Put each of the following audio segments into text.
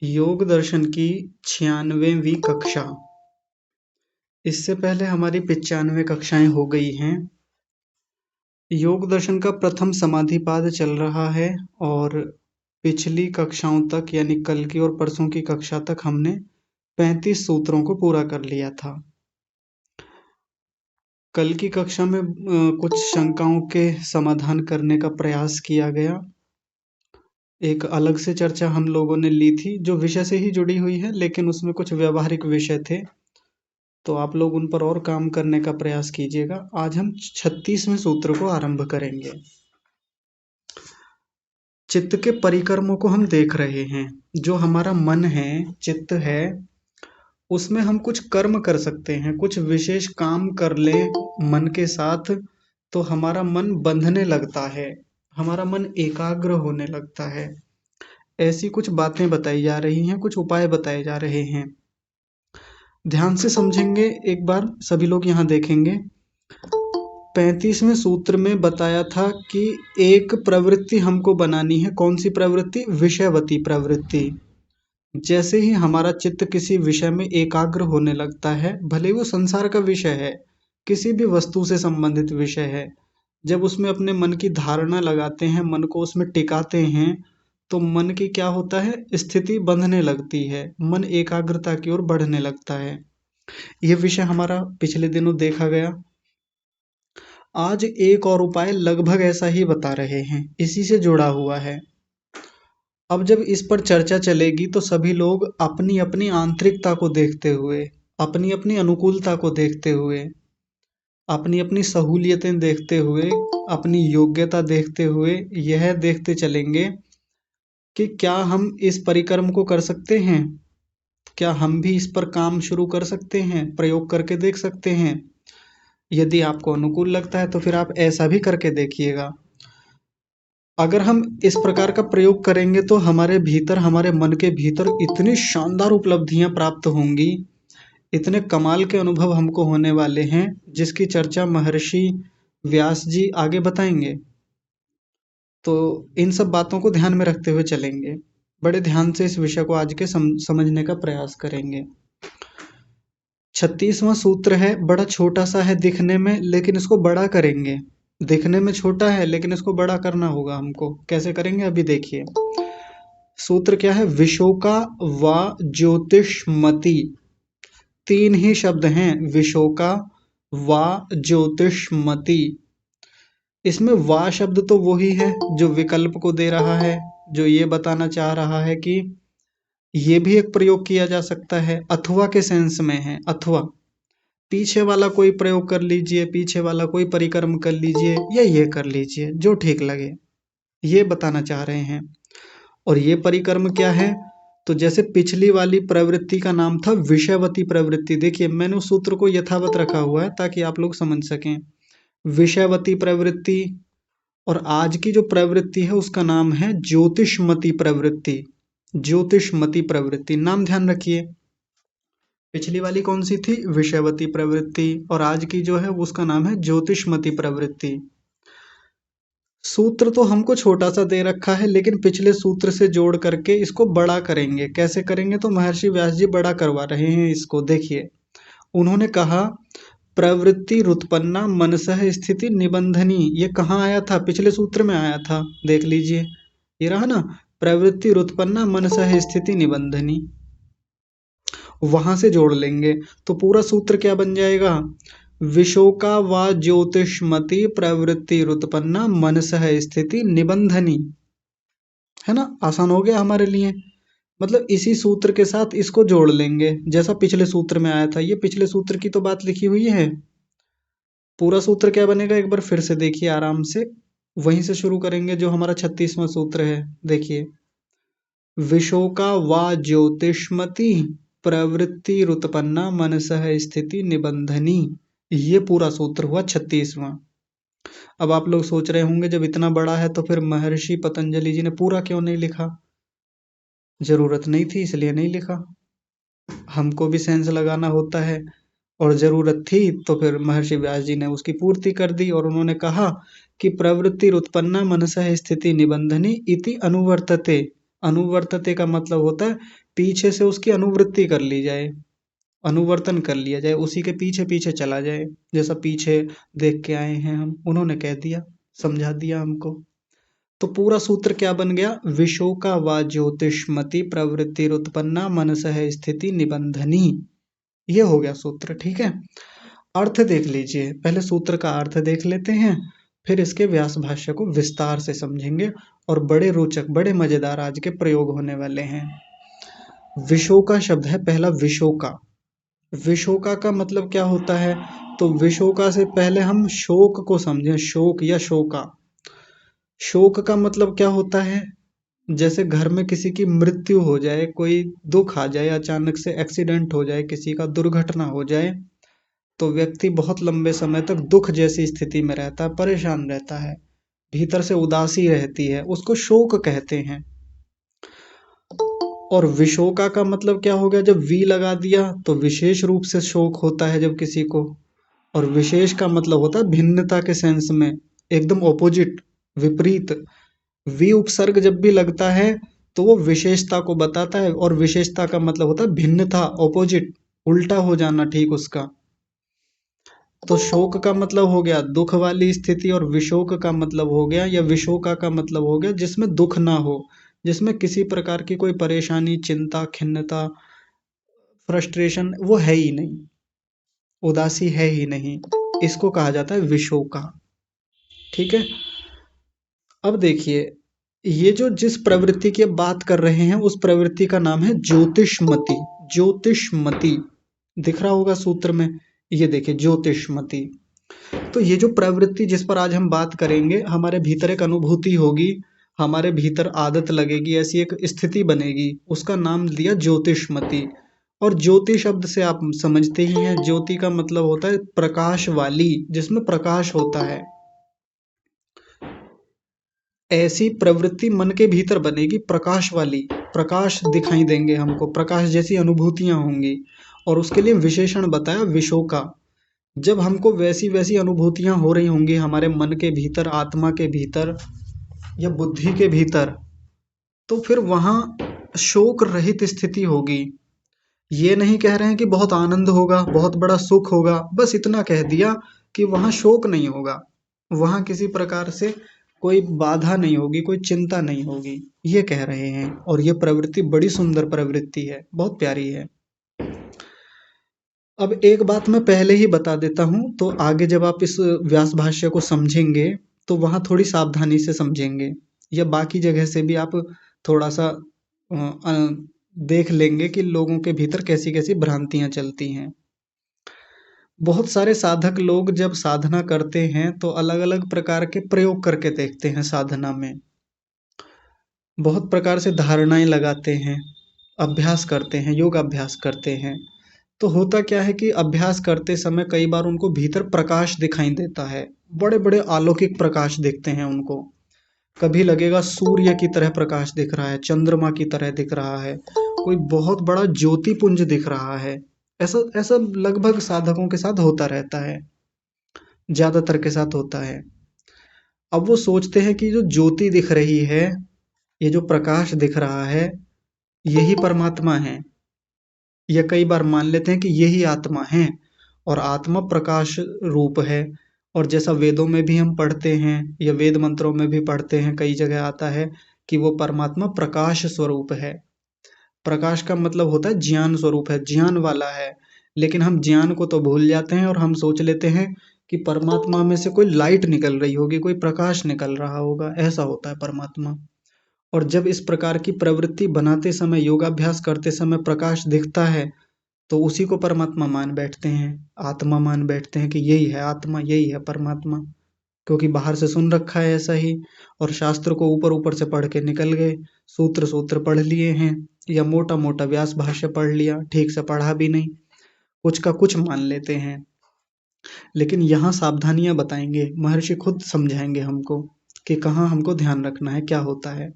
योग दर्शन की 96वीं कक्षा। इससे पहले हमारी 95 कक्षाएं हो गई हैं। योग दर्शन का प्रथम समाधिपाद चल रहा है और पिछली कक्षाओं तक यानी कल की और परसों की कक्षा तक हमने 35 सूत्रों को पूरा कर लिया था। कल की कक्षा में कुछ शंकाओं के समाधान करने का प्रयास किया गया। एक अलग से चर्चा हम लोगों ने ली थी जो विषय से ही जुड़ी हुई है, लेकिन उसमें कुछ व्यावहारिक विषय थे, तो आप लोग उन पर और काम करने का प्रयास कीजिएगा। आज हम 36वें सूत्र को आरंभ करेंगे। चित्त के परिकर्मों को हम देख रहे हैं। जो हमारा मन है, चित्त है, उसमें हम कुछ कर्म कर सकते हैं, कुछ विशेष काम कर ले मन के साथ तो हमारा मन बंधने लगता है, हमारा मन एकाग्र होने लगता है। ऐसी कुछ बातें बताई जा रही हैं, कुछ उपाय बताए जा रहे हैं। ध्यान से समझेंगे, एक बार सभी लोग यहाँ देखेंगे। 35वें सूत्र में बताया था कि एक प्रवृत्ति हमको बनानी है। कौन सी प्रवृत्ति? विषयवती प्रवृत्ति। जैसे ही हमारा चित्त किसी विषय में एकाग्र होने लगता है, भले वो संसार का विषय है, किसी भी वस्तु से संबंधित विषय है, जब उसमें अपने मन की धारणा लगाते हैं, मन को उसमें टिकाते हैं, तो मन की क्या होता है, स्थिति बंधने लगती है, मन एकाग्रता की ओर बढ़ने लगता है। यह विषय हमारा पिछले दिनों देखा गया। आज एक और उपाय लगभग ऐसा ही बता रहे हैं, इसी से जुड़ा हुआ है। अब जब इस पर चर्चा चलेगी तो सभी लोग अपनी अपनी आंतरिकता को देखते हुए, अपनी अपनी अनुकूलता को देखते हुए, अपनी अपनी सहूलियतें देखते हुए, अपनी योग्यता देखते हुए यह देखते चलेंगे कि क्या हम इस परिक्रम को कर सकते हैं, क्या हम भी इस पर काम शुरू कर सकते हैं, प्रयोग करके देख सकते हैं। यदि आपको अनुकूल लगता है तो फिर आप ऐसा भी करके देखिएगा। अगर हम इस प्रकार का प्रयोग करेंगे तो हमारे भीतर, हमारे मन के भीतर इतनी शानदार उपलब्धियां प्राप्त होंगी, इतने कमाल के अनुभव हमको होने वाले हैं, जिसकी चर्चा महर्षि व्यास जी आगे बताएंगे। तो इन सब बातों को ध्यान में रखते हुए चलेंगे। बड़े ध्यान से इस विषय को आज के समझने का प्रयास करेंगे। 36वां सूत्र है, बड़ा छोटा सा है दिखने में, लेकिन इसको बड़ा करेंगे। दिखने में छोटा है लेकिन इसको बड़ा करना होगा हमको। कैसे करेंगे अभी देखिए। सूत्र क्या है? विशोका व ज्योतिषमति। तीन ही शब्द हैं, विशोका व ज्योतिषमति। इसमें वा शब्द तो वही है जो विकल्प को दे रहा है, जो ये बताना चाह रहा है कि ये भी एक प्रयोग किया जा सकता है, अथवा के सेंस में है। अथवा पीछे वाला कोई प्रयोग कर लीजिए, पीछे वाला कोई परिक्रम कर लीजिए, या ये कर लीजिए, जो ठीक लगे, ये बताना चाह रहे हैं। और ये परिक्रम क्या है? तो जैसे पिछली वाली प्रवृत्ति का नाम था विषयवती प्रवृत्ति। देखिए मैंने उस सूत्र को यथावत रखा हुआ है ताकि आप लोग समझ सकें। विषयवती प्रवृत्ति। और आज की जो प्रवृत्ति है उसका नाम है ज्योतिषमती प्रवृत्ति। ज्योतिषमती प्रवृत्ति, नाम ध्यान रखिए। पिछली वाली कौन सी थी? विषयवती प्रवृत्ति। और आज की जो है उसका नाम है ज्योतिषमती प्रवृत्ति। सूत्र तो हमको छोटा सा दे रखा है, लेकिन पिछले सूत्र से जोड़ करके इसको बड़ा करेंगे। कैसे करेंगे? तो महर्षि व्यास जी बड़ा करवा रहे हैं इसको। देखिए उन्होंने कहा प्रवृत्ति रुत्पन्ना मनसः स्थिति निबंधनी। ये कहाँ आया था? पिछले सूत्र में आया था, देख लीजिए, ये रहा ना, प्रवृत्ति रुत्पन्ना मनसः स्थिति निबंधनी। वहां से जोड़ लेंगे तो पूरा सूत्र क्या बन जाएगा? विशोका व ज्योतिषमति प्रवृत्ति रुत्पन्ना मनसः स्थिति निबंधनी। है ना, आसान हो गया हमारे लिए। मतलब इसी सूत्र के साथ इसको जोड़ लेंगे जैसा पिछले सूत्र में आया था। ये पिछले सूत्र की तो बात लिखी हुई है। पूरा सूत्र क्या बनेगा एक बार फिर से देखिए आराम से। वहीं से शुरू करेंगे जो हमारा 36वां सूत्र है। देखिए विशोका व ज्योतिषमति प्रवृत्ति रुत्पन्ना मनसः स्थिति निबंधनी। ये पूरा सूत्र हुआ 36वां। अब आप लोग सोच रहे होंगे जब इतना बड़ा है तो फिर महर्षि पतंजलि जी ने पूरा क्यों नहीं लिखा? जरूरत नहीं थी इसलिए नहीं लिखा। हमको भी सेंस लगाना होता है, और जरूरत थी तो फिर महर्षि व्यास जी ने उसकी पूर्ति कर दी। और उन्होंने कहा कि प्रवृत्ति उत्पन्ना मनसः स्थिति निबंधनी इति अनुवर्तते। अनुवर्तते का मतलब होता है पीछे से उसकी अनुवृत्ति कर ली जाए, अनुवर्तन कर लिया जाए, उसी के पीछे पीछे चला जाए। जैसा पीछे देख के आए हैं हम, उन्होंने कह दिया, समझा दिया हमको। तो पूरा सूत्र क्या बन गया? विशोका व ज्योतिषमति प्रवृत्तिरुत्पन्ना मनसः स्थिति निबंधनी। ये हो गया सूत्र, ठीक है। अर्थ देख लीजिए, पहले सूत्र का अर्थ देख लेते हैं, फिर इसके व्यास भाष्य को विस्तार से समझेंगे और बड़े रोचक बड़े मजेदार आज के प्रयोग होने वाले हैं। विशोका शब्द है पहला, विशोका। विशोका का मतलब क्या होता है? तो विशोका से पहले हम शोक को समझें, शोक या शोका। शोक का मतलब क्या होता है? जैसे घर में किसी की मृत्यु हो जाए, कोई दुख आ जाए, अचानक से एक्सीडेंट हो जाए, किसी का दुर्घटना हो जाए, तो व्यक्ति बहुत लंबे समय तक दुख जैसी स्थिति में रहता है, परेशान रहता है, भीतर से उदासी रहती है, उसको शोक कहते हैं। और विशोका का मतलब क्या हो गया? जब वी लगा दिया तो विशेष रूप से शोक होता है जब किसी को। और विशेष का मतलब होता है भिन्नता के सेंस में, एकदम ऑपोजिट, विपरीत। वी उपसर्ग जब भी लगता है तो वो विशेषता को बताता है, और विशेषता का मतलब होता है भिन्नता, ऑपोजिट, उल्टा हो जाना ठीक उसका। तो शोक का मतलब हो गया दुख वाली स्थिति, और विशोक का मतलब हो गया, या विशोका का मतलब हो गया जिसमें दुख ना हो, जिसमें किसी प्रकार की कोई परेशानी, चिंता, खिन्नता, फ्रस्ट्रेशन वो है ही नहीं, उदासी है ही नहीं, इसको कहा जाता है विशोका। ठीक है। अब देखिए, ये जो जिस प्रवृत्ति की बात कर रहे हैं उस प्रवृत्ति का नाम है ज्योतिषमति। ज्योतिषमति दिख रहा होगा सूत्र में, ये देखिए ज्योतिषमति। तो ये जो प्रवृत्ति जिस पर आज हम बात करेंगे, हमारे भीतर एक अनुभूति होगी, हमारे भीतर आदत लगेगी, ऐसी एक स्थिति बनेगी, उसका नाम दिया ज्योतिषमति। और ज्योति शब्द से आप समझते ही हैं, ज्योति का मतलब होता है प्रकाश वाली, जिसमें प्रकाश होता है। ऐसी प्रवृत्ति मन के भीतर बनेगी, प्रकाश वाली, प्रकाश दिखाई देंगे हमको, प्रकाश जैसी अनुभूतियां होंगी। और उसके लिए विशेषण बताया विशोका। जब हमको वैसी वैसी अनुभूतियां हो रही होंगी हमारे मन के भीतर, आत्मा के भीतर या बुद्धि के भीतर, तो फिर वहां शोक रहित स्थिति होगी। ये नहीं कह रहे हैं कि बहुत आनंद होगा, बहुत बड़ा सुख होगा, बस इतना कह दिया कि वहां शोक नहीं होगा, वहां किसी प्रकार से कोई बाधा नहीं होगी, कोई चिंता नहीं होगी, ये कह रहे हैं। और ये प्रवृत्ति बड़ी सुंदर प्रवृत्ति है, बहुत प्यारी है। अब एक बात मैं पहले ही बता देता हूं, तो आगे जब आप इस व्यास भाष्य को समझेंगे तो वहां थोड़ी सावधानी से समझेंगे, या बाकी जगह से भी आप थोड़ा सा देख लेंगे कि लोगों के भीतर कैसी कैसी भ्रांतियां चलती हैं। बहुत सारे साधक लोग जब साधना करते हैं तो अलग अलग प्रकार के प्रयोग करके देखते हैं साधना में, बहुत प्रकार से धारणाएं लगाते हैं, अभ्यास करते हैं, योग अभ्यास करते हैं। तो होता क्या है कि अभ्यास करते समय कई बार उनको भीतर प्रकाश दिखाई देता है, बड़े बड़े अलौकिक प्रकाश दिखते हैं उनको। कभी लगेगा सूर्य की तरह प्रकाश दिख रहा है, चंद्रमा की तरह दिख रहा है, कोई बहुत बड़ा ज्योति पुंज दिख रहा है। ऐसा ऐसा लगभग साधकों के साथ होता रहता है, ज्यादातर के साथ होता है। अब वो सोचते हैं कि जो ज्योति दिख रही है, ये जो प्रकाश दिख रहा है, यही परमात्मा है। या कई बार मान लेते हैं कि यही आत्मा है, और आत्मा प्रकाश रूप है। और जैसा वेदों में भी हम पढ़ते हैं, या वेद मंत्रों में भी पढ़ते हैं, कई जगह आता है कि वो परमात्मा प्रकाश स्वरूप है। प्रकाश का मतलब होता है ज्ञान स्वरूप है, ज्ञान वाला है। लेकिन हम ज्ञान को तो भूल जाते हैं और हम सोच लेते हैं कि परमात्मा में से कोई लाइट निकल रही होगी, कोई प्रकाश निकल रहा होगा, ऐसा होता है परमात्मा। और जब इस प्रकार की प्रवृत्ति बनाते समय, योगाभ्यास करते समय प्रकाश दिखता है, तो उसी को परमात्मा मान बैठते हैं, आत्मा मान बैठते हैं कि यही है आत्मा, यही है परमात्मा। क्योंकि बाहर से सुन रखा है ऐसा ही, और शास्त्र को ऊपर ऊपर से पढ़ के निकल गए, सूत्र सूत्र पढ़ लिए हैं, या मोटा मोटा व्यास भाष्य पढ़ लिया, ठीक से पढ़ा भी नहीं, कुछ का कुछ मान लेते हैं। लेकिन यहाँ सावधानियां बताएंगे महर्षि, खुद समझाएंगे हमको कि कहाँ हमको ध्यान रखना है, क्या होता है।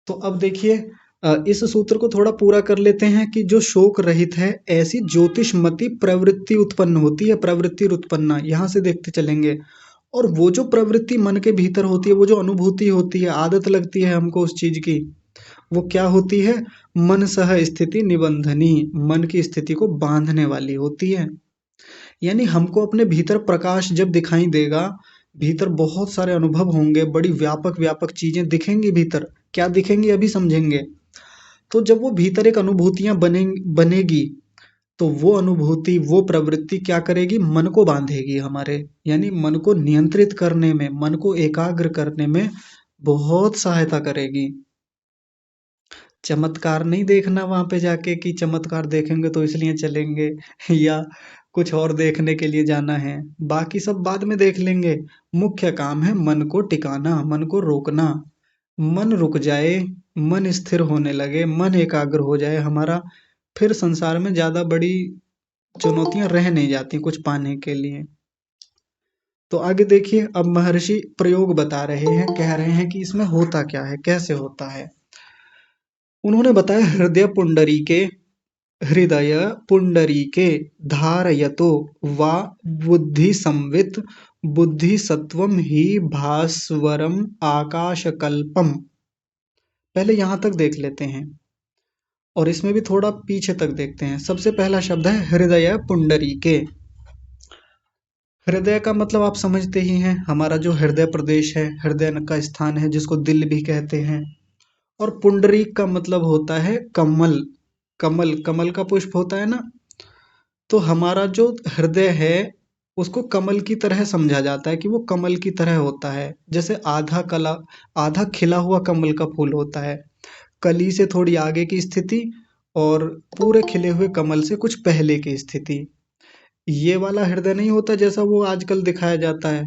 तो अब देखिए, इस सूत्र को थोड़ा पूरा कर लेते हैं कि जो शोक रहित है, ऐसी ज्योतिषमती प्रवृत्ति उत्पन्न होती है, प्रवृत्ति उत्पन्ना, यहाँ से देखते चलेंगे। और वो जो प्रवृत्ति मन के भीतर होती है, वो जो अनुभूति होती है, आदत लगती है हमको उस चीज की, वो क्या होती है? मन सह स्थिति निबंधनी, मन की स्थिति को बांधने वाली होती है। यानी हमको अपने भीतर प्रकाश जब दिखाई देगा, भीतर बहुत सारे अनुभव होंगे, बड़ी व्यापक व्यापक चीजें दिखेंगी भीतर। क्या दिखेंगी अभी समझेंगे। तो जब वो भीतर एक अनुभूतियां बनेगी, तो वो अनुभूति, वो प्रवृत्ति क्या करेगी? मन को बांधेगी हमारे, यानी मन को नियंत्रित करने में, मन को एकाग्र करने में बहुत सहायता करेगी। चमत्कार नहीं देखना वहां पे जाके कि चमत्कार देखेंगे तो इसलिए चलेंगे या कुछ और देखने के लिए जाना है, बाकी सब बाद में देख लेंगे। मुख्य काम है मन को टिकाना, मन को रोकना। मन रुक जाए, मन स्थिर होने लगे, मन एकाग्र हो जाए हमारा, फिर संसार में ज्यादा बड़ी चुनौतियां रह नहीं जाती कुछ पाने के लिए। तो आगे देखिए, अब महर्षि प्रयोग बता रहे हैं, कह रहे हैं कि इसमें होता क्या है, कैसे होता है। उन्होंने बताया, हृदय पुंडरीके धारयतो वा बुद्धि संवित बुद्धि सत्वम ही भास्वरम आकाशकल्पम। पहले यहां तक देख लेते हैं और इसमें भी थोड़ा पीछे तक देखते हैं। सबसे पहला शब्द है हृदय पुंडरीके। हृदय का मतलब आप समझते ही हैं, हमारा जो हृदय प्रदेश है, हृदय का स्थान है, जिसको दिल भी कहते हैं। और पुंडरीक का मतलब होता है कमल। कमल, कमल का पुष्प होता है ना। तो हमारा जो हृदय है, उसको कमल की तरह समझा जाता है कि वो कमल की तरह होता है। जैसे आधा खिला हुआ कमल का फूल होता है, कली से थोड़ी आगे की स्थिति और पूरे खिले हुए कमल से कुछ पहले की स्थिति। ये वाला हृदय नहीं होता जैसा वो आजकल दिखाया जाता है।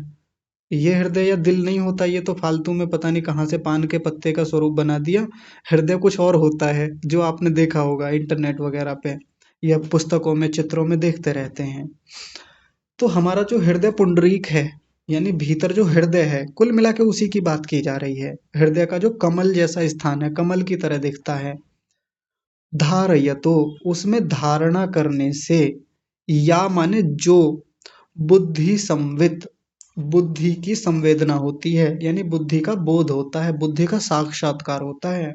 ये हृदय या दिल नहीं होता, ये तो फालतू में पता नहीं कहाँ से पान के पत्ते का स्वरूप बना दिया। हृदय कुछ और होता है, जो आपने देखा होगा इंटरनेट वगैरह पे या पुस्तकों में, चित्रों में देखते रहते हैं। तो हमारा जो हृदय पुंडरीक है, यानी भीतर जो हृदय है, कुल मिला के उसी की बात की जा रही है। हृदय का जो कमल जैसा स्थान है, कमल की तरह दिखता है। धारयतो, उसमें धारणा करने से, या माने जो, बुद्धि संवित, बुद्धि की संवेदना होती है, यानी बुद्धि का बोध होता है, बुद्धि का साक्षात्कार होता है।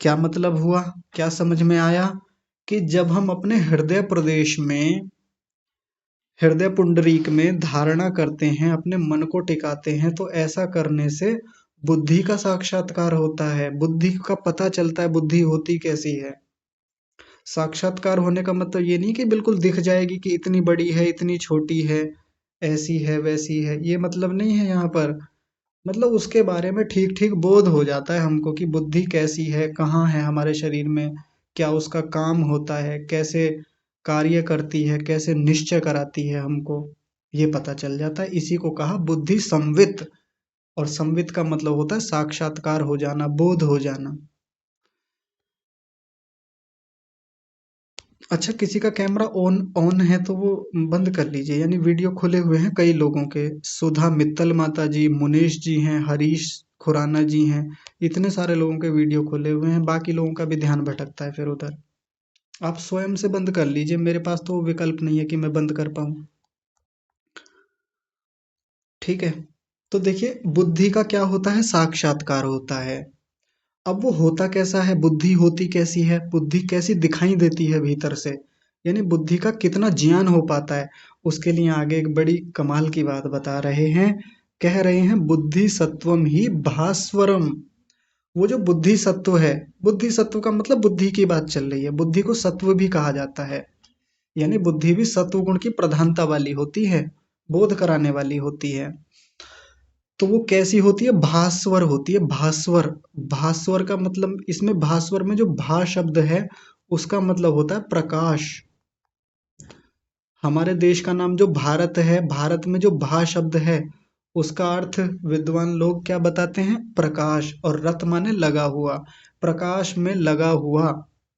क्या मतलब हुआ, क्या समझ में आया? कि जब हम अपने हृदय प्रदेश में, हृदय पुंडरीक में धारणा करते हैं, अपने मन को टिकाते हैं, तो ऐसा करने से बुद्धि का साक्षात्कार होता है, बुद्धि का पता चलता है बुद्धि होती कैसी है। साक्षात्कार होने का मतलब ये नहीं कि बिल्कुल दिख जाएगी कि इतनी बड़ी है, इतनी छोटी है, ऐसी है वैसी है, ये मतलब नहीं है यहाँ पर। मतलब उसके बारे में ठीक ठीक बोध हो जाता है हमको कि बुद्धि कैसी है, कहाँ है हमारे शरीर में, क्या उसका काम होता है, कैसे कार्य करती है, कैसे निश्चय कराती है हमको, ये पता चल जाता है। इसी को कहा बुद्धि संवित। और संवित का मतलब होता है साक्षात्कार हो जाना, बोध हो जाना। अच्छा, किसी का कैमरा ऑन ऑन है तो वो बंद कर लीजिए, यानी वीडियो खुले हुए हैं कई लोगों के। सुधा मित्तल माता जी, मुनेश जी हैं, हरीश खुराना जी हैं, इतने सारे लोगों के वीडियो खुले हुए हैं, बाकी लोगों का भी ध्यान भटकता है फिर उधर। आप स्वयं से बंद कर लीजिए, मेरे पास तो वो विकल्प नहीं है कि मैं बंद कर पाऊँ। ठीक है। तो देखिए, बुद्धि का क्या होता है? साक्षात्कार होता है। अब वो होता कैसा है, बुद्धि होती कैसी है, बुद्धि कैसी दिखाई देती है भीतर से, यानी बुद्धि का कितना ज्ञान हो पाता है, उसके लिए आगे एक बड़ी कमाल की बात बता रहे हैं। कह रहे हैं, बुद्धि सत्वम ही भास्वरम। वो जो बुद्धि सत्व है, बुद्धि सत्व का मतलब बुद्धि की बात चल रही है, बुद्धि को सत्व भी कहा जाता है। यानी बुद्धि भी सत्व गुण की प्रधानता वाली होती है, बोध कराने वाली होती है। तो वो कैसी होती है? भास्वर होती है, भास्वर। भास्वर का मतलब, इसमें भास्वर में जो भा शब्द है, उसका मतलब होता है प्रकाश। हमारे देश का नाम जो भारत है, भारत में जो भा शब्द है, उसका अर्थ विद्वान लोग क्या बताते हैं? प्रकाश। और रत माने लगा हुआ, प्रकाश में लगा हुआ,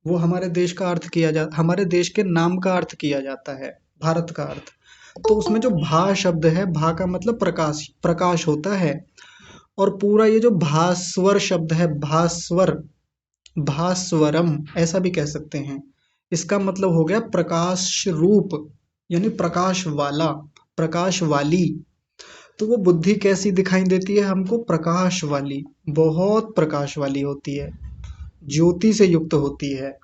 वो हमारे देश का अर्थ किया जा, हमारे देश के नाम का अर्थ किया जाता है, भारत का अर्थ। तो उसमें जो भा शब्द है, भा का मतलब प्रकाश, प्रकाश होता है। और पूरा ये जो भास्वर शब्द है, भास्वर, भास्वरम ऐसा भी कह सकते हैं। इसका मतलब हो गया प्रकाश रूप, यानी प्रकाश वाला, प्रकाश वाली। तो वो बुद्धि कैसी दिखाई देती है हमको? प्रकाश वाली, बहुत प्रकाश वाली होती है, ज्योति से युक्त होती है,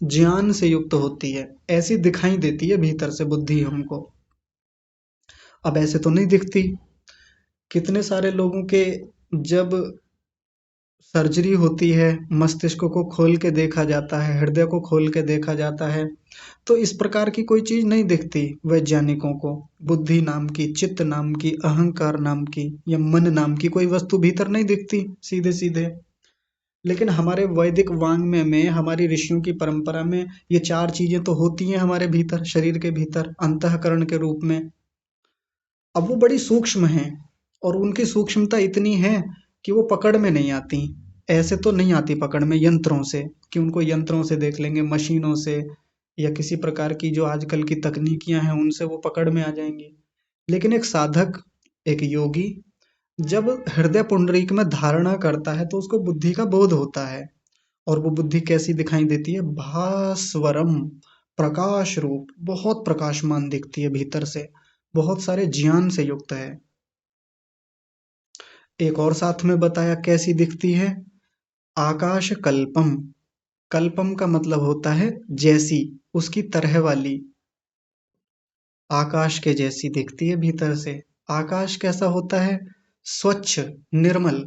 ज्ञान से युक्त होती है, ऐसी दिखाई देती है भीतर से बुद्धि हमको। अब ऐसे तो नहीं दिखती। कितने सारे लोगों के जब सर्जरी होती है, मस्तिष्क को खोल के देखा जाता है, हृदय को खोल के देखा जाता है, तो इस प्रकार की कोई चीज नहीं दिखती वैज्ञानिकों को। बुद्धि नाम की, चित्त नाम की, अहंकार नाम की या मन नाम की कोई वस्तु भीतर नहीं दिखती सीधे सीधे। लेकिन हमारे वैदिक वाङ्मय में, हमारी ऋषियों की परंपरा में ये चार चीजें तो होती हैं हमारे भीतर, शरीर के भीतर अंतःकरण के रूप में। अब वो बड़ी सूक्ष्म हैं, और उनकी सूक्ष्मता इतनी है कि वो पकड़ में नहीं आती। ऐसे तो नहीं आती पकड़ में यंत्रों से, कि उनको यंत्रों से देख लेंगे, मशीनों से या किसी प्रकार की जो आजकल की तकनीकियां हैं उनसे वो पकड़ में आ जाएंगी। लेकिन एक साधक, एक योगी जब हृदय पुंडरीक में धारणा करता है तो उसको बुद्धि का बोध होता है। और वो बुद्धि कैसी दिखाई देती है? भास्वरम, प्रकाश रूप, बहुत प्रकाशमान दिखती है भीतर से, बहुत सारे ज्ञान से युक्त है। एक और साथ में बताया कैसी दिखती है? आकाश कल्पम। कल्पम का मतलब होता है जैसी, उसकी तरह वाली, आकाश के जैसी दिखती है भीतर से। आकाश कैसा होता है? स्वच्छ, निर्मल,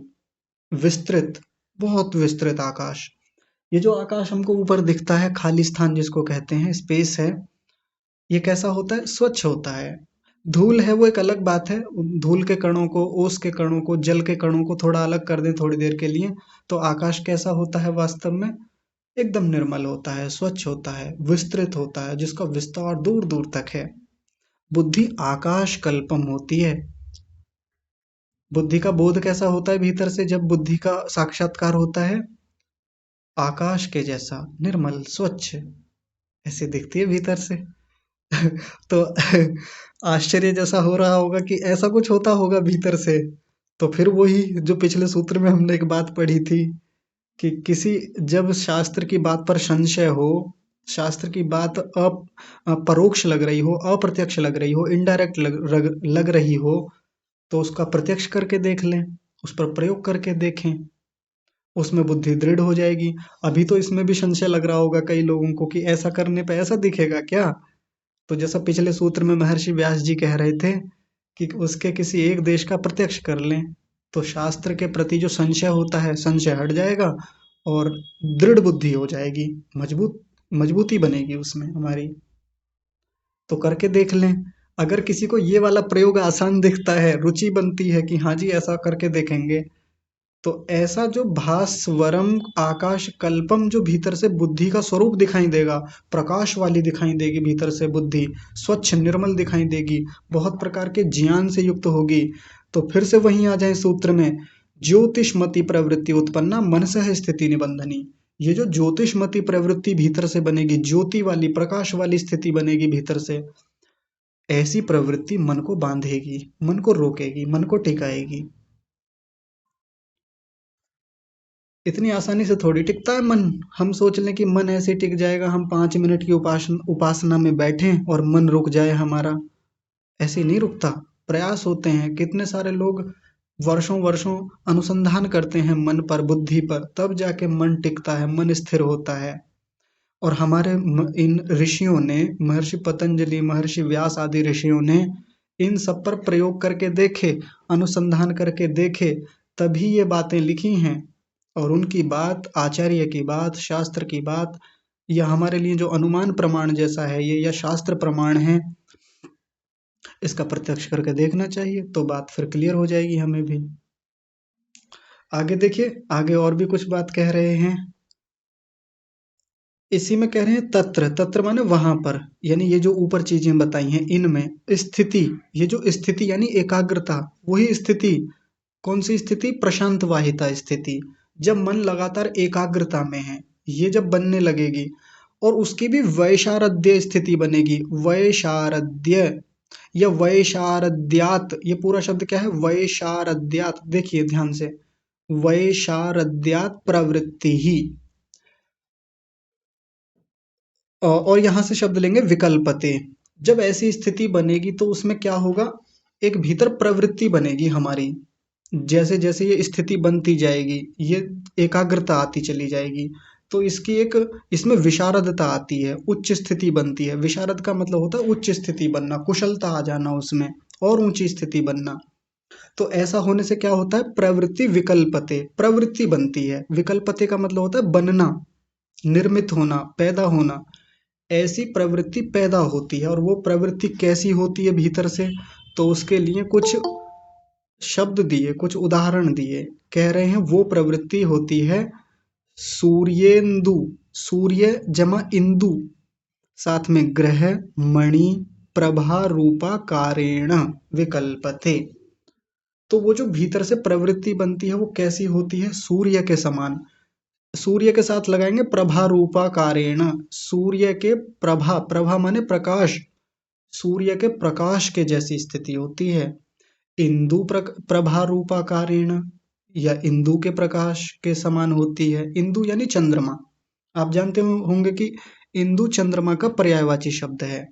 विस्तृत, बहुत विस्तृत आकाश। ये जो आकाश हमको ऊपर दिखता है, खाली स्थान जिसको कहते हैं, स्पेस है, ये कैसा होता है? स्वच्छ होता है। धूल है वो एक अलग बात है, धूल के कणों को, ओस के कणों को, जल के कणों को थोड़ा अलग कर दें थोड़ी देर के लिए, तो आकाश कैसा होता है वास्तव में? एकदम निर्मल होता है, स्वच्छ होता है, विस्तृत होता है, जिसका विस्तार दूर दूर तक है। बुद्धि आकाश कल्पम होती है। बुद्धि का बोध कैसा होता है भीतर से जब बुद्धि का साक्षात्कार होता है? आकाश के जैसा, निर्मल, स्वच्छ, ऐसे दिखती है भीतर से। तो आश्चर्य जैसा हो रहा होगा कि ऐसा कुछ होता होगा भीतर से। तो फिर वही जो पिछले सूत्र में हमने एक बात पढ़ी थी कि किसी, जब शास्त्र की बात पर संशय हो, शास्त्र की बात परोक्ष लग रही हो, अप्रत्यक्ष लग रही हो, इनडायरेक्ट लग रही हो, तो उसका प्रत्यक्ष करके देख लें, उस पर प्रयोग करके देखें, उसमें बुद्धि दृढ़ हो जाएगी। अभी तो इसमें भी संशय लग रहा होगा कई लोगों को कि ऐसा करने पे ऐसा दिखेगा क्या? तो जैसा पिछले सूत्र में महर्षि व्यास जी कह रहे थे कि उसके किसी एक देश का प्रत्यक्ष कर लें, तो शास्त्र के प्रति जो संशय होता है, संशय हट जाएगा और दृढ़ बुद्धि हो जाएगी, मजबूती बनेगी उसमें हमारी। तो करके देख लें। अगर किसी को ये वाला प्रयोग आसान दिखता है, रुचि बनती है कि हाँ जी ऐसा करके देखेंगे, तो ऐसा जो भास्वरम आकाश कल्पम जो भीतर से बुद्धि का स्वरूप दिखाई देगा, प्रकाश वाली दिखाई देगी भीतर से बुद्धि, स्वच्छ निर्मल दिखाई देगी, बहुत प्रकार के ज्ञान से युक्त होगी। तो फिर से वहीं आ जाए सूत्र में, ज्योतिषमति प्रवृत्ति उत्पन्ना मनसः स्थिति निबंधनी। ये जो ज्योतिषमति प्रवृत्ति भीतर से बनेगी, ज्योति वाली, प्रकाश वाली स्थिति बनेगी भीतर से, ऐसी प्रवृत्ति मन को बांधेगी, मन को रोकेगी, मन को टिकाएगी। इतनी आसानी से थोड़ी टिकता है मन। हम सोच लें कि मन ऐसे टिक जाएगा, हम 5 मिनट की उपासना उपासना में बैठें और मन रुक जाए हमारा, ऐसे नहीं रुकता। प्रयास होते हैं, कितने सारे लोग वर्षों वर्षों अनुसंधान करते हैं मन पर, बुद्धि पर, तब जाके मन टिकता है, मन स्थिर होता है। और हमारे इन ऋषियों ने, महर्षि पतंजलि, महर्षि व्यास आदि ऋषियों ने इन सब पर प्रयोग करके देखे, अनुसंधान करके देखे, तभी ये बातें लिखी हैं। और उनकी बात, आचार्य की बात, शास्त्र की बात, या हमारे लिए जो अनुमान प्रमाण जैसा है ये, या शास्त्र प्रमाण है, इसका प्रत्यक्ष करके देखना चाहिए, तो बात फिर क्लियर हो जाएगी हमें भी। आगे देखिए, आगे और भी कुछ बात कह रहे हैं। इसी में कह रहे हैं तत्र, तत्र माने वहां पर, यानी ये जो ऊपर चीजें बताई हैं इनमें स्थिति, ये जो स्थिति यानी एकाग्रता, वही स्थिति। कौन सी स्थिति? प्रशांत वाहिता स्थिति। जब मन लगातार एकाग्रता में है, ये जब बनने लगेगी, और उसकी भी वैशारद्य स्थिति बनेगी। वैशारद्य या वैशारद्यात, ये पूरा शब्द क्या है? वैशारद्यात। देखिए ध्यान से, वैशारद्यात प्रवृत्ति ही, और यहां से शब्द लेंगे विकल्पते। जब ऐसी स्थिति बनेगी तो उसमें क्या होगा? एक भीतर प्रवृत्ति बनेगी हमारी। जैसे जैसे ये स्थिति बनती जाएगी, ये एकाग्रता आती चली जाएगी, तो इसकी एक इसमें विशारदता आती है, उच्च स्थिति बनती है। विशारद का मतलब होता है उच्च स्थिति बनना, कुशलता आ जाना उसमें, और ऊंची स्थिति बनना। तो ऐसा होने से क्या होता है, प्रवृत्ति विकल्पते, प्रवृत्ति बनती है। विकल्पते का मतलब होता है बनना, निर्मित होना, पैदा होना। ऐसी प्रवृत्ति पैदा होती है, और वो प्रवृत्ति कैसी होती है भीतर से, तो उसके लिए कुछ शब्द दिए, कुछ उदाहरण दिए। कह रहे हैं वो प्रवृत्ति होती है सूर्येंदु, सूर्य जमा इंदु, साथ में ग्रह, मणि, प्रभा रूपाकारेण विकल्पते। तो वो जो भीतर से प्रवृत्ति बनती है वो कैसी होती है, सूर्य के समान। सूर्य के साथ लगाएंगे प्रभा रूपाकारेण, सूर्य के प्रभा, प्रभा माने प्रकाश, सूर्य के प्रकाश के जैसी स्थिति होती है। इंदु प्रभा रूपाकारेण, या इंदु के प्रकाश के समान होती है। इंदु यानी चंद्रमा। आप जानते होंगे कि इंदु चंद्रमा का पर्यायवाची शब्द है।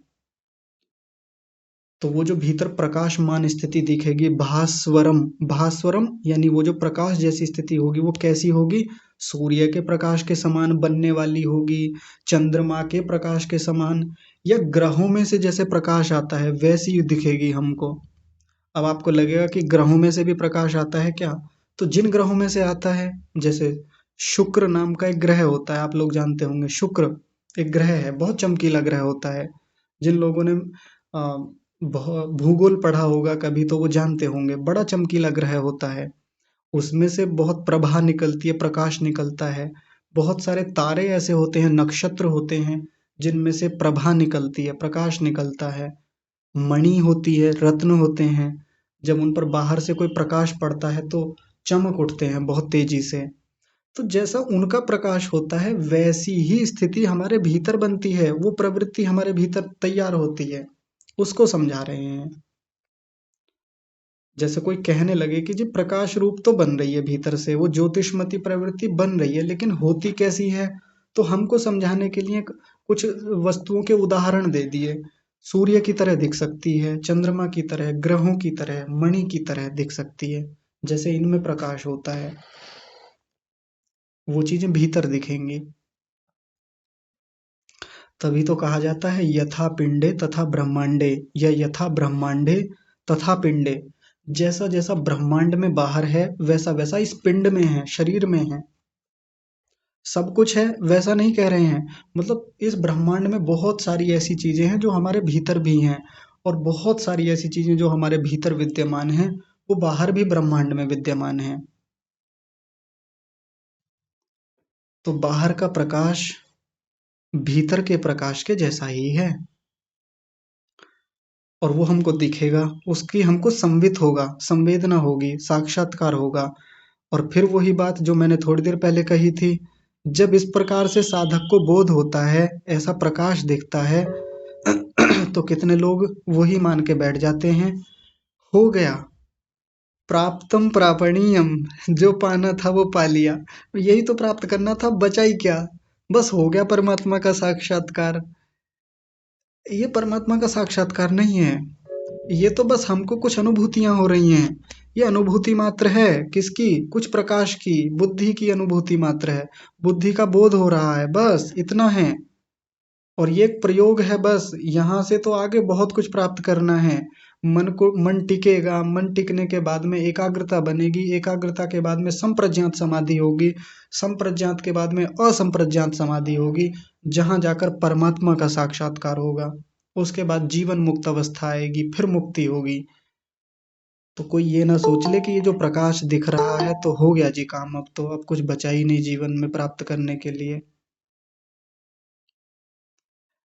तो वो जो भीतर प्रकाशमान स्थिति दिखेगी, भास्वरम, भास्वरम यानी वो जो प्रकाश जैसी स्थिति होगी वो कैसी होगी, सूर्य के प्रकाश के समान बनने वाली होगी, चंद्रमा के प्रकाश के समान, या ग्रहों में से जैसे प्रकाश आता है वैसी दिखेगी हमको। अब आपको लगेगा कि ग्रहों में से भी प्रकाश आता है क्या, तो जिन ग्रहों में से आता है, जैसे शुक्र नाम का एक ग्रह होता है, आप लोग जानते होंगे, शुक्र एक ग्रह है, बहुत चमकीला ग्रह होता है। जिन लोगों ने भूगोल पढ़ा होगा कभी तो वो जानते होंगे, बड़ा चमकीला ग्रह होता है। उसमें से बहुत प्रभा निकलती है, प्रकाश निकलता है। बहुत सारे तारे ऐसे होते हैं, नक्षत्र होते हैं, जिनमें से प्रभा निकलती है, प्रकाश निकलता है। मणि होती है, रत्न होते हैं, जब उन पर बाहर से कोई प्रकाश पड़ता है तो चमक उठते हैं बहुत तेजी से। तो जैसा उनका प्रकाश होता है वैसी ही स्थिति हमारे भीतर बनती है, वो प्रवृत्ति हमारे भीतर तैयार होती है, उसको समझा रहे हैं। जैसे कोई कहने लगे कि जी प्रकाश रूप तो बन रही है भीतर से, वो ज्योतिषमती प्रवृत्ति बन रही है, लेकिन होती कैसी है, तो हमको समझाने के लिए कुछ वस्तुओं के उदाहरण दे दिए। सूर्य की तरह दिख सकती है, चंद्रमा की तरह, ग्रहों की तरह, मणि की तरह दिख सकती है, जैसे इनमें प्रकाश होता है वो चीजें भीतर दिखेंगी। तभी तो कहा जाता है यथा पिंडे तथा ब्रह्मांडे, या यथा ब्रह्मांडे तथा पिंडे। जैसा जैसा ब्रह्मांड में बाहर है वैसा वैसा इस पिंड में है, शरीर में है, सब कुछ है, वैसा नहीं कह रहे हैं। मतलब इस ब्रह्मांड में बहुत सारी ऐसी चीजें हैं जो हमारे भीतर भी हैं, और बहुत सारी ऐसी चीजें जो हमारे भीतर विद्यमान हैं वो बाहर भी ब्रह्मांड में विद्यमान है। तो बाहर का प्रकाश भीतर के प्रकाश के जैसा ही है, और वो हमको दिखेगा, उसकी हमको संवित होगा, संवेदना होगी, साक्षात्कार होगा। और फिर वही बात जो मैंने थोड़ी देर पहले कही थी, जब इस प्रकार से साधक को बोध होता है, ऐसा प्रकाश दिखता है, तो कितने लोग वही मान के बैठ जाते हैं, हो गया, प्राप्तम प्रापणीयम, जो पाना था वो पा लिया, यही तो प्राप्त करना था, बचा ही क्या, बस हो गया परमात्मा का साक्षात्कार। ये परमात्मा का साक्षात्कार नहीं है, ये तो बस हमको कुछ अनुभूतियां हो रही हैं। ये अनुभूति मात्र है, किसकी, कुछ प्रकाश की, बुद्धि की अनुभूति मात्र है। बुद्धि का बोध हो रहा है, बस इतना है। और ये एक प्रयोग है बस, यहाँ से तो आगे बहुत कुछ प्राप्त करना है। मन टिकेगा, मन टिकने के बाद में एकाग्रता बनेगी, एकाग्रता के बाद में संप्रज्ञात समाधि होगी, संप्रज्ञात के बाद में असंप्रज्ञात समाधि होगी, जहाँ जाकर परमात्मा का साक्षात्कार होगा। उसके बाद जीवन मुक्त अवस्था आएगी, फिर मुक्ति होगी। तो कोई ये ना सोच ले कि ये जो प्रकाश दिख रहा है तो हो गया जी काम, अब तो अब कुछ बचा ही नहीं जीवन में प्राप्त करने के लिए।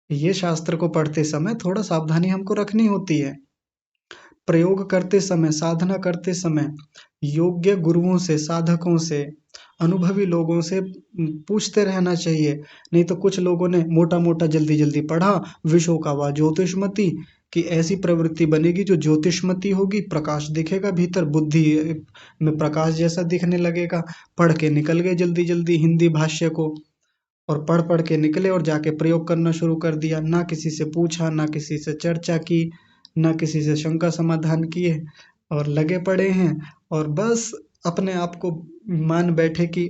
ये शास्त्र को पढ़ते समय थोड़ा सावधानी हमको रखनी होती है। प्रयोग करते समय, साधना करते समय योग्य गुरुओं से, साधकों से, अनुभवी लोगों से पूछते रहना चाहिए। नहीं तो कुछ लोगों ने मोटा मोटा जल्दी जल्दी पढ़ा, विषों का वा ज्योतिषमती, कि ऐसी प्रवृत्ति बनेगी जो ज्योतिषमती होगी, प्रकाश दिखेगा भीतर, बुद्धि में प्रकाश जैसा दिखने लगेगा। पढ़ के निकल गए जल्दी जल्दी हिंदी भाष्य को, और पढ़ पढ़ के निकले और जाके प्रयोग करना शुरू कर दिया, ना किसी से पूछा, ना किसी से चर्चा की, ना किसी से शंका समाधान किए और लगे पड़े हैं और बस अपने आप को मान बैठे कि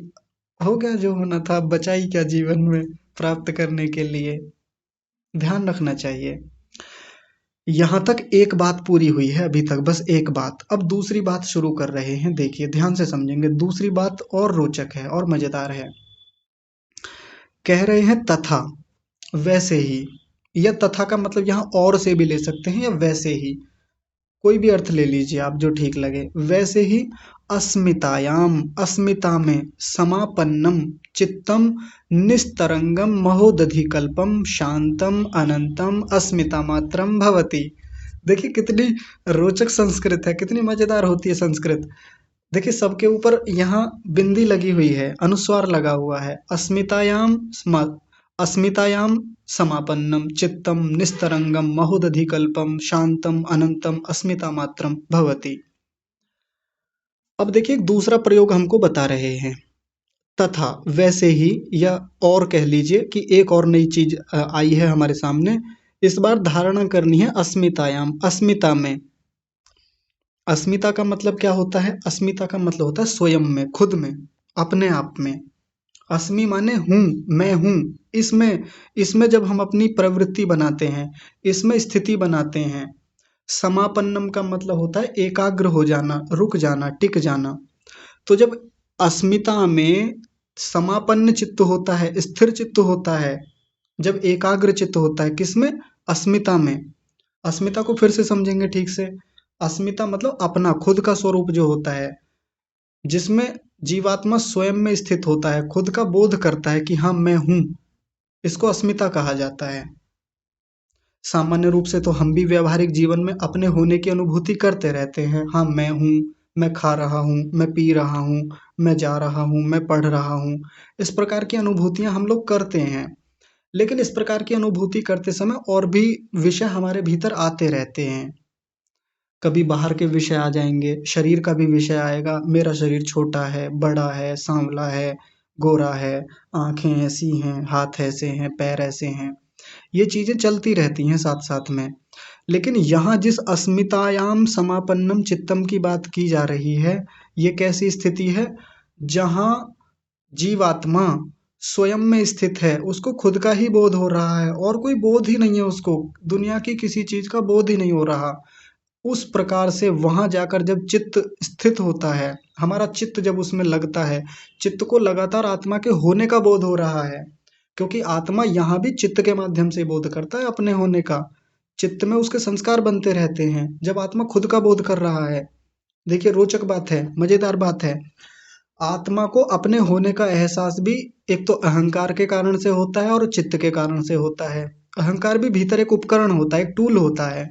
हो गया जो होना था, अब बचा ही क्या जीवन में प्राप्त करने के लिए। ध्यान रखना चाहिए। यहाँ तक एक बात पूरी हुई है अभी तक, बस एक बात। अब दूसरी बात शुरू कर रहे हैं, देखिए ध्यान से समझेंगे। दूसरी बात और रोचक है और मजेदार है। कह रहे हैं तथा, वैसे ही, या तथा का मतलब यहाँ और से भी ले सकते हैं या वैसे ही, कोई भी अर्थ ले लीजिए आप जो ठीक लगे। वैसे ही अस्मितायाम, अस्मिता में, समापन्नम चित्तम, निस्तरंगम महोदधिकल्पम शांतम अनंतम अस्मिता मात्रम भवति। देखिए कितनी रोचक संस्कृत है, कितनी मजेदार होती है संस्कृत। देखिए सबके ऊपर यहाँ बिंदी लगी हुई है, अनुस्वार लगा हुआ है। अस्मितायाम समापन्नम चित्तम निस्तरंगम महोदधिकल्पम शांतम अनंतम अस्मिता मात्रम भवति। अब देखिए एक दूसरा प्रयोग हमको बता रहे हैं, तथा, वैसे ही, या और कह लीजिए कि एक और नई चीज आई है हमारे सामने। इस बार धारणा करनी है अस्मितायाम, अस्मिता में। अस्मिता का मतलब क्या होता है? अस्मिता का मतलब होता है स्वयं में, खुद में, अपने आप में। अस्मि माने हूँ, मैं हूँ। इसमें इसमें जब हम अपनी प्रवृत्ति बनाते हैं, इसमें स्थिति बनाते हैं। समापन्नम का मतलब होता है एकाग्र हो जाना, रुक जाना, टिक जाना। तो जब अस्मिता में समापन्न चित्त होता है, स्थिर चित्त होता है, जब एकाग्र चित्त होता है, किसमें? अस्मिता में। अस्मिता को फिर से समझेंगे ठीक से। अस्मिता मतलब अपना खुद का स्वरूप जो होता है, जिसमें जीवात्मा स्वयं में स्थित होता है, खुद का बोध करता है कि हाँ मैं हूं, इसको अस्मिता कहा जाता है। सामान्य रूप से तो हम भी व्यवहारिक जीवन में अपने होने की अनुभूति करते रहते हैं। हाँ मैं हूँ, मैं खा रहा हूँ, मैं पी रहा हूँ, मैं जा रहा हूँ, मैं पढ़ रहा हूँ। इस प्रकार की अनुभूतियां हम लोग करते हैं। लेकिन इस प्रकार की अनुभूति करते समय और भी विषय हमारे भीतर आते रहते हैं। कभी बाहर के विषय आ जाएंगे, शरीर का भी विषय आएगा। मेरा शरीर छोटा है, बड़ा है, सांवला है, गोरा है, आंखें ऐसी हैं, हाथ ऐसे हैं, पैर ऐसे हैं। ये चीजें चलती रहती हैं साथ साथ में। लेकिन यहाँ जिस अस्मितायाम समापन्नम चित्तम की बात की जा रही है, ये कैसी स्थिति है? जहाँ जीवात्मा स्वयं में स्थित है, उसको खुद का ही बोध हो रहा है और कोई बोध ही नहीं है उसको, दुनिया की किसी चीज का बोध ही नहीं हो रहा। उस प्रकार से वहां जाकर जब चित्त स्थित होता है, हमारा चित्त जब उसमें लगता है, चित्त को लगातार आत्मा के होने का बोध हो रहा है। क्योंकि आत्मा यहाँ भी चित्त के माध्यम से बोध करता है अपने होने का। चित्त में उसके संस्कार बनते रहते हैं जब आत्मा खुद का बोध कर रहा है। देखिए रोचक बात है, मजेदार बात है। आत्मा को अपने होने का एहसास भी एक तो अहंकार के कारण से होता है और चित्त के कारण से होता है। अहंकार भी भीतर एक उपकरण होता है, एक टूल होता है।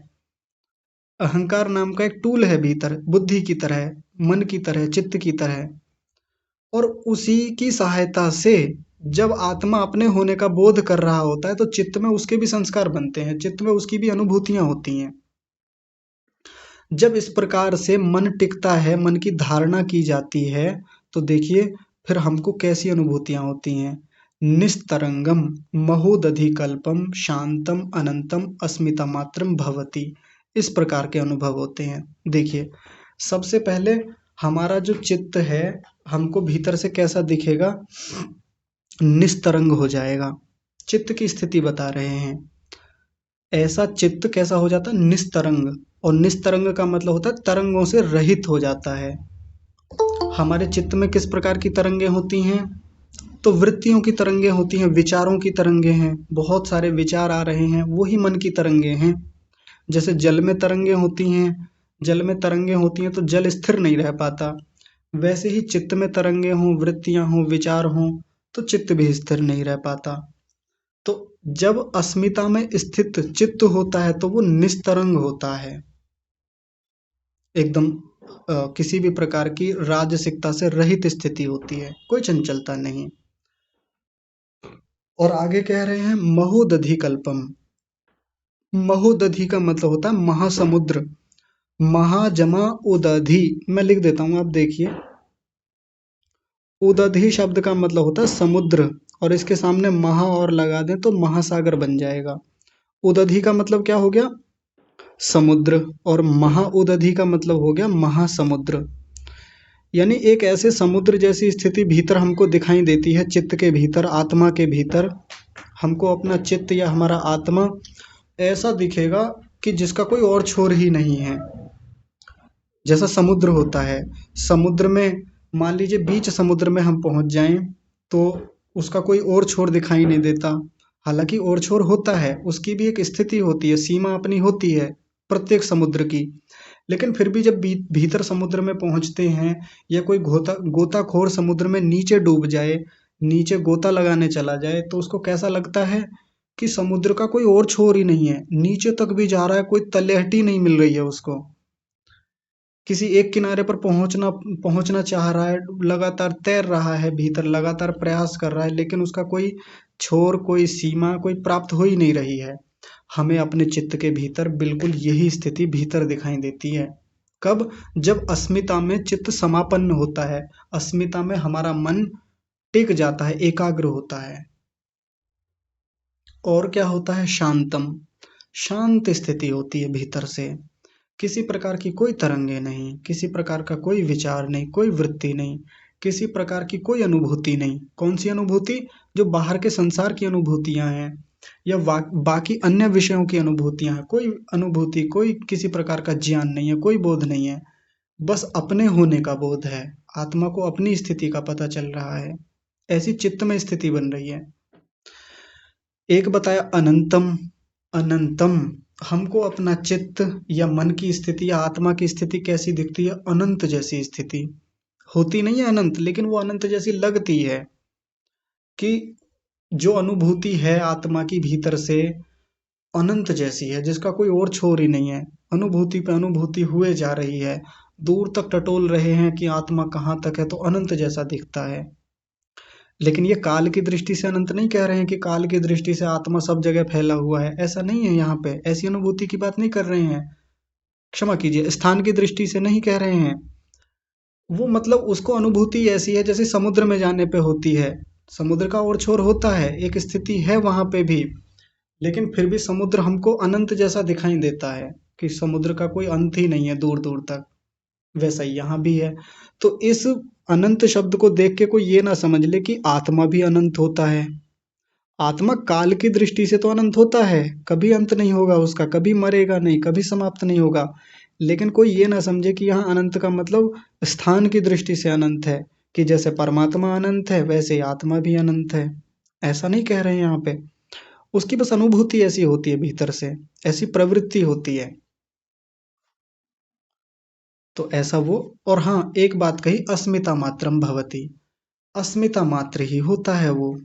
अहंकार नाम का एक टूल है भीतर, बुद्धि की तरह, मन की तरह, चित्त की तरह। और उसी की सहायता से जब आत्मा अपने होने का बोध कर रहा होता है तो चित्त में उसके भी संस्कार बनते हैं, चित्त में उसकी भी अनुभूतियां होती हैं। जब इस प्रकार से मन टिकता है, मन की धारणा की जाती है, तो देखिए फिर हमको कैसी अनुभूतियां होती हैं। निस्तरंगम महोदधिकल्पम शांतम अनंतम अस्मिता मात्रम भवति। इस प्रकार के अनुभव होते हैं। देखिए सबसे पहले हमारा जो चित्त है, हमको भीतर से कैसा दिखेगा? निस्तरंग हो जाएगा। चित्त की स्थिति बता रहे हैं। ऐसा चित्त कैसा हो जाता है? निस्तरंग। और निस्तरंग का मतलब होता है तरंगों से रहित हो जाता है। हमारे चित्त में किस प्रकार की तरंगे होती हैं? तो वृत्तियों की तरंगे होती हैं, विचारों की तरंगे हैं। बहुत सारे विचार आ रहे हैं, वही मन की तरंगे हैं। जैसे जल में तरंगे होती हैं, जल में तरंगे होती हैं तो जल स्थिर नहीं रह पाता। वैसे ही चित्त में तरंगे हों, वृत्तियां हों, विचार हों, तो चित्त भी स्थिर नहीं रह पाता। तो जब अस्मिता में स्थित चित्त होता है तो वो निस्तरंग होता है, एकदम किसी भी प्रकार की राजसिकता से रहित स्थिति होती है, कोई चंचलता नहीं। और आगे कह रहे हैं महोदधि कल्पम। महोदधि का मतलब होता है महासमुद्र। महाजमा उदधि, मैं लिख देता हूं, आप देखिए। उदधि शब्द का मतलब होता है समुद्र, और इसके सामने महा और लगा दें तो महासागर बन जाएगा। उदधि का मतलब क्या हो गया? समुद्र, और महाउदधि का मतलब हो गया महासमुद्र। यानी एक ऐसे समुद्र जैसी स्थिति भीतर हमको दिखाई देती है, चित्त के भीतर, आत्मा के भीतर। हमको अपना चित्त या हमारा आत्मा ऐसा दिखेगा कि जिसका कोई और छोर ही नहीं है। जैसा समुद्र होता है, समुद्र में मान लीजिए बीच समुद्र में हम पहुंच जाएं तो उसका कोई और छोर दिखाई नहीं देता। हालांकि और छोर होता है, उसकी भी एक स्थिति होती है, सीमा अपनी होती है प्रत्येक समुद्र की। लेकिन फिर भी जब भीतर समुद्र में पहुंचते हैं, या कोई गोताखोर समुद्र में नीचे डूब जाए, नीचे गोता लगाने चला जाए, तो उसको कैसा लगता है कि समुद्र का कोई और छोर ही नहीं है, नीचे तक भी जा रहा है, कोई तलहटी नहीं मिल रही है उसको। किसी एक किनारे पर पहुंचना पहुंचना चाह रहा है, लगातार तैर रहा है भीतर, लगातार प्रयास कर रहा है, लेकिन उसका कोई छोर, कोई सीमा, कोई प्राप्त हो ही नहीं रही है। हमें अपने चित्त के भीतर बिल्कुल यही स्थिति भीतर दिखाई देती है। कब? जब अस्मिता में चित्त समापन्न होता है, अस्मिता में हमारा मन टिक जाता है, एकाग्र होता है। और क्या होता है? शांतम, शांत स्थिति होती है भीतर से। किसी प्रकार की कोई तरंगे नहीं, किसी प्रकार का कोई विचार नहीं, कोई वृत्ति नहीं, किसी प्रकार की कोई अनुभूति नहीं। कौन सी अनुभूति? जो बाहर के संसार की अनुभूतियां हैं, या बाकी अन्य विषयों की अनुभूतियां हैं। कोई अनुभूति, कोई किसी प्रकार का ज्ञान नहीं है, कोई बोध नहीं है। बस अपने होने का बोध है, आत्मा को अपनी स्थिति का पता चल रहा है। ऐसी चित्त में स्थिति बन रही है। एक बताया अनंतम। अनंतम, हमको अपना चित्त या मन की स्थिति या आत्मा की स्थिति कैसी दिखती है? अनंत जैसी स्थिति। होती नहीं है अनंत, लेकिन वो अनंत जैसी लगती है। कि जो अनुभूति है आत्मा की भीतर से, अनंत जैसी है, जिसका कोई और छोर ही नहीं है। अनुभूति पे अनुभूति हुए जा रही है, दूर तक टटोल रहे हैं कि आत्मा कहाँ तक है, तो अनंत जैसा दिखता है। लेकिन ये काल की दृष्टि से अनंत नहीं कह रहे हैं कि काल की दृष्टि से आत्मा सब जगह फैला हुआ है, ऐसा नहीं है। यहाँ पे ऐसी अनुभूति की बात नहीं कर रहे हैं। क्षमा कीजिए, स्थान की दृष्टि से नहीं कह रहे हैं। वो मतलब उसको अनुभूति ऐसी है जैसे समुद्र में जाने पे होती है। समुद्र का और छोर होता है, एक स्थिति है वहां पे भी, लेकिन फिर भी समुद्र हमको अनंत जैसा दिखाई देता है कि समुद्र का कोई अंत ही नहीं है दूर दूर तक। वैसा ही यहाँ भी है। तो इस अनंत शब्द को देख के कोई ये ना समझ ले कि आत्मा भी अनंत होता है। आत्मा काल की दृष्टि से तो अनंत होता है, कभी अंत नहीं होगा उसका, कभी मरेगा नहीं, कभी समाप्त नहीं होगा। लेकिन कोई ये ना समझे कि यहाँ अनंत का मतलब स्थान की दृष्टि से अनंत है, कि जैसे परमात्मा अनंत है वैसे ही आत्मा भी अनंत है। ऐसा नहीं कह रहे हैं यहाँ पे। उसकी बस अनुभूति ऐसी होती है भीतर से, ऐसी प्रवृत्ति होती है। तो ऐसा वो। और हाँ, एक बात कही, अस्मिता मात्रम भवति। अस्मिता मात्र ही होता है वो।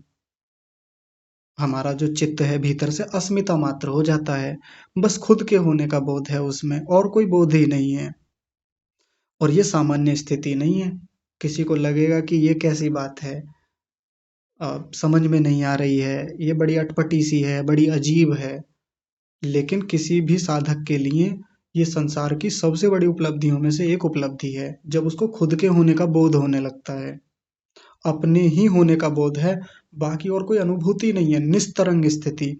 हमारा जो चित्त है भीतर से अस्मिता मात्र हो जाता है। बस खुद के होने का बोध है उसमें, और कोई बोध ही नहीं है। और ये सामान्य स्थिति नहीं है। किसी को लगेगा कि ये कैसी बात है, समझ में नहीं आ रही है, ये बड़ी अटपटी सी है, बड़ी अजीब है। लेकिन किसी भी साधक के लिए ये संसार की सबसे बड़ी उपलब्धियों में से एक उपलब्धि है, जब उसको खुद के होने का बोध होने लगता है। अपने ही होने का बोध है, बाकी और कोई अनुभूति नहीं है। निस्तरंग स्थिति,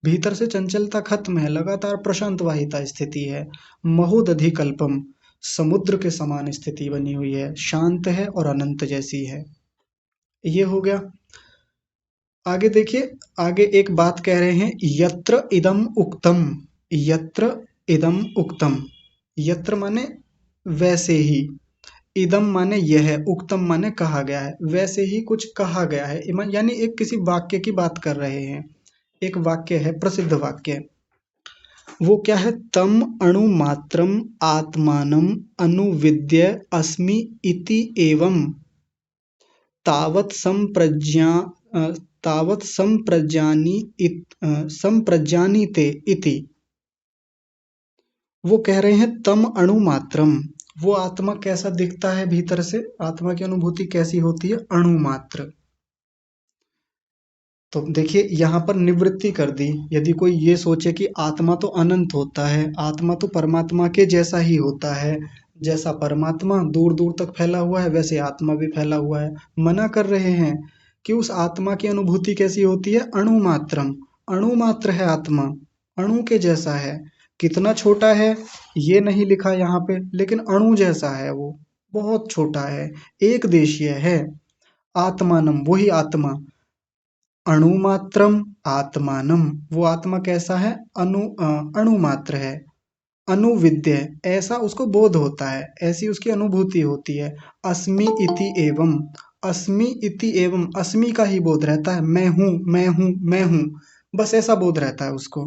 भीतर से चंचलता खत्म है, लगातार प्रशांत वाहिता स्थिति है। महोदधिकल्पम, समुद्र के समान स्थिति बनी हुई है, शांत है और अनंत जैसी है। ये हो गया। आगे देखिए, आगे एक बात कह रहे हैं, यत्र इदम उक्तम। यत्र इदम उक्तम, यत्र माने वैसे ही, इदम माने यह, उक्तम माने कहा गया है, वैसे ही कुछ कहा गया है। यानी एक किसी वाक्य की बात कर रहे हैं। एक वाक्य है, प्रसिद्ध वाक्य। वो क्या है? तम अणुमात्रम आत्मानम अनुविद्य अस्मि इति एवं तावत् संप्रज्ञा तावत् संप्रज्ञानीते इति। वो कह रहे हैं तम अणु मात्रम, वो आत्मा कैसा दिखता है भीतर से, आत्मा की अनुभूति कैसी होती है? अणु मात्र। तो देखिए यहाँ पर निवृत्ति कर दी। यदि कोई ये सोचे कि आत्मा तो अनंत होता है, आत्मा तो परमात्मा के जैसा ही होता है, जैसा परमात्मा दूर दूर तक फैला हुआ है वैसे आत्मा भी फैला हुआ है, मना कर रहे हैं कि उस आत्मा की अनुभूति कैसी होती है? अणु मात्रम, अणु मात्र है आत्मा, अणु के जैसा है। कितना छोटा है ये नहीं लिखा यहाँ पे, लेकिन अणु जैसा है वो, बहुत छोटा है, एक देशीय है। आत्मानम, वही आत्मा। अणुमात्रम आत्मानम, वो आत्मा कैसा है? अणु मात्र है। अनुविद्य, ऐसा उसको बोध होता है, ऐसी उसकी अनुभूति होती है। अस्मि इति एवं, अस्मि इति एवं, अस्मि का ही बोध रहता है, मैं हूं मैं हूं मैं हूं, बस ऐसा बोध रहता है उसको।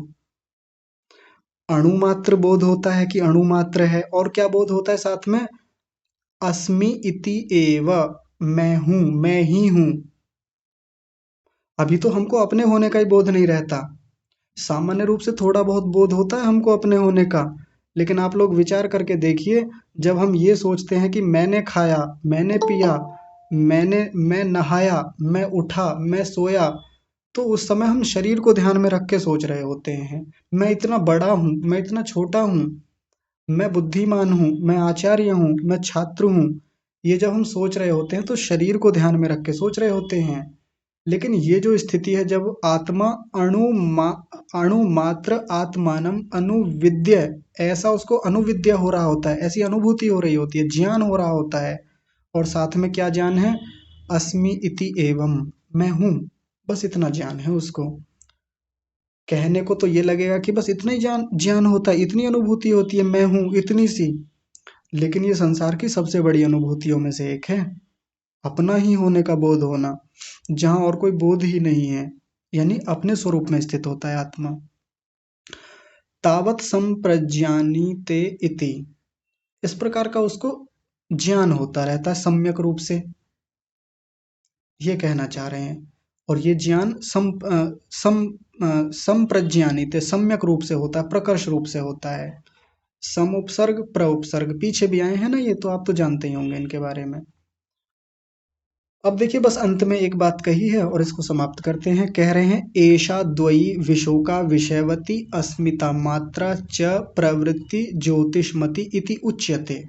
अणु मात्र बोध होता है कि अणु मात्र है, और क्या बोध होता है साथ में? अस्मि इति एव, मैं हूं, मैं ही हूं। अभी तो हमको अपने होने का ही बोध नहीं रहता। सामान्य रूप से थोड़ा बहुत बोध होता है हमको अपने होने का, लेकिन आप लोग विचार करके देखिए, जब हम ये सोचते हैं कि मैंने खाया, मैंने पिया, मैं नहाया, मैं उठा, मैं सोया, तो उस समय हम शरीर को ध्यान में रख के सोच रहे होते हैं। मैं इतना बड़ा हूँ, मैं इतना छोटा हूँ, मैं बुद्धिमान हूँ, मैं आचार्य हूँ, मैं छात्र हूँ। ये जब हम सोच रहे होते हैं तो शरीर को ध्यान में रख के सोच रहे होते हैं। लेकिन ये जो स्थिति है, जब आत्मा अणु मात्र आत्मानम अनुविद्य, ऐसा उसको अनुविद्य हो रहा होता है, ऐसी अनुभूति हो रही होती है, ज्ञान हो रहा होता है। और साथ में क्या ज्ञान है? अस्मि इति एवं, मैं हूँ, बस इतना ज्ञान है उसको। कहने को तो ये लगेगा कि बस इतना ही ज्ञान ज्ञान होता है, इतनी अनुभूति होती है, मैं हूँ इतनी सी। लेकिन ये संसार की सबसे बड़ी अनुभूतियों में से एक है, अपना ही होने का बोध होना, जहाँ और कोई बोध ही नहीं है, यानी अपने स्वरूप में स्थित होता है आत्मा। तावत संप्रज्ञानीते इति, इस प्रकार का उसको ज्ञान होता रहता है सम्यक रूप से, ये कहना चाह रहे हैं। और ये ज्ञान संप्रज्ञानीते, सम्यक रूप से होता है, प्रकर्ष रूप से होता है। समुपसर्ग प्रउपसर्ग पीछे भी आए हैं ना, ये तो आप तो जानते ही होंगे इनके बारे में। अब देखिए, बस अंत में एक बात कही है और इसको समाप्त करते हैं। कह रहे हैं, एषा द्वयी विशोका विषयवती अस्मिता मात्रा च प्रवृत्ति ज्योतिषमति इति उच्यते।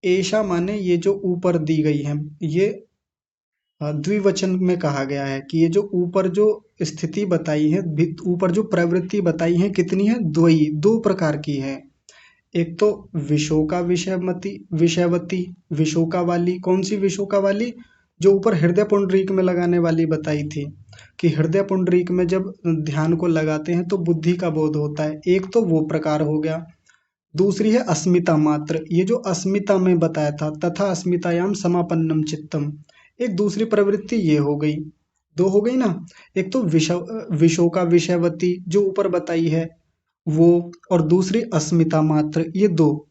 एषा माने ये जो ऊपर दी गई है, ये द्विवचन में कहा गया है कि ये जो ऊपर जो स्थिति बताई है, ऊपर जो प्रवृत्ति बताई है, कितनी है? द्वयी, दो प्रकार की है। एक तो विशोका विषयमती, विषयवती, विशोका वाली। कौन सी विशोका वाली? जो ऊपर हृदय पुंडरीक में लगाने वाली बताई थी, कि हृदय पुंडरीक में जब ध्यान को लगाते हैं तो बुद्धि का बोध होता है, एक तो वो प्रकार हो गया। दूसरी है अस्मिता मात्र, ये जो अस्मिता में बताया था, तथा अस्मितायाम समापन्नम चित्तम, एक दूसरी प्रवृत्ति ये हो गई, दो हो गई ना। एक तो विशोका विषयवती जो ऊपर बताई है वो, और दूसरी अस्मिता मात्र, ये दो।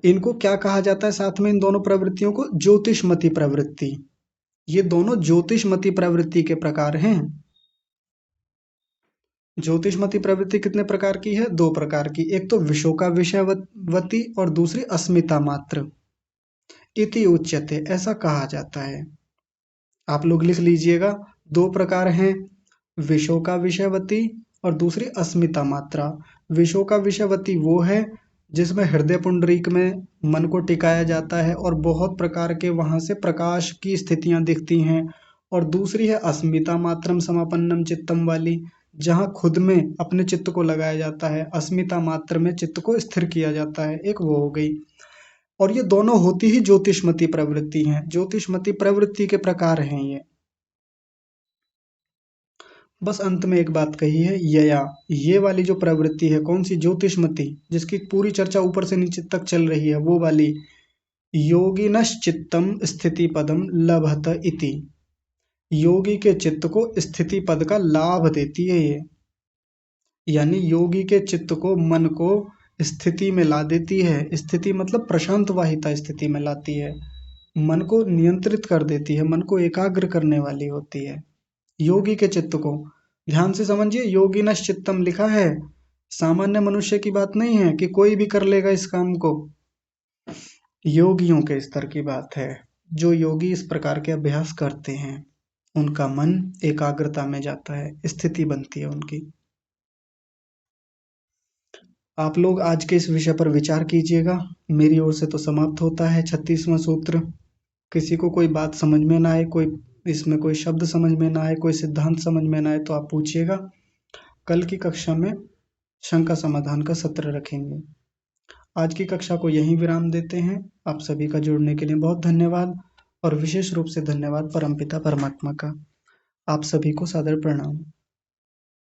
इनको क्या कहा जाता है साथ में, इन दोनों प्रवृत्तियों को? ज्योतिषमती प्रवृत्ति। ये दोनों ज्योतिषमती प्रवृत्ति के प्रकार हैं। ज्योतिषमती प्रवृत्ति कितने प्रकार की है? दो प्रकार की, एक तो विशोका विषयवती और दूसरी अस्मिता मात्र। इति उच्यते, ऐसा कहा जाता है। आप लोग लिख लीजिएगा, दो प्रकार हैं, विशोका विषयवती और दूसरी अस्मिता मात्रा। विशोका विषयवती वो है जिसमें हृदय पुंडरीक में मन को टिकाया जाता है और बहुत प्रकार के वहां से प्रकाश की स्थितियां दिखती हैं। और दूसरी है अस्मिता मात्रम समापन्नम चित्तम वाली, जहाँ खुद में अपने चित्त को लगाया जाता है, अस्मिता मात्र में चित्त को स्थिर किया जाता है, एक वो हो गई। और ये दोनों होती ही ज्योतिषमती प्रवृत्ति हैं, ज्योतिषमती प्रवृत्ति के प्रकार हैं ये। बस अंत में एक बात कही है, यया, ये वाली जो प्रवृत्ति है, कौन सी? ज्योतिषमती, जिसकी पूरी चर्चा ऊपर से नीचे तक चल रही है, वो वाली। योगिनश्चित्तम स्थिति पदम लभत इति, योगी के चित्त को स्थिति पद का लाभ देती है ये, यानी योगी के चित्त को, मन को स्थिति में ला देती है। स्थिति मतलब प्रशांत वाहिता स्थिति में लाती है, मन को नियंत्रित कर देती है, मन को एकाग्र करने वाली होती है योगी के चित्त को। ध्यान से समझिए, योगिनश् चित्तम लिखा है, सामान्य मनुष्य की बात नहीं है कि कोई भी कर लेगा इस काम को, योगियों के स्तर की बात है। जो योगी इस प्रकार के अभ्यास करते हैं उनका मन एकाग्रता में जाता है, स्थिति बनती है उनकी। आप लोग आज के इस विषय पर विचार कीजिएगा। मेरी ओर से तो समाप्त होता है 36वां सूत्र। किसी को कोई बात समझ में ना आए, कोई इसमें कोई शब्द समझ में ना आए, कोई सिद्धांत समझ में ना आए तो आप पूछिएगा। कल की कक्षा में शंका समाधान का सत्र रखेंगे। आज की कक्षा को यहीं विराम देते हैं। आप सभी का जुड़ने के लिए बहुत धन्यवाद और विशेष रूप से धन्यवाद परमपिता परमात्मा का। आप सभी को सादर प्रणाम।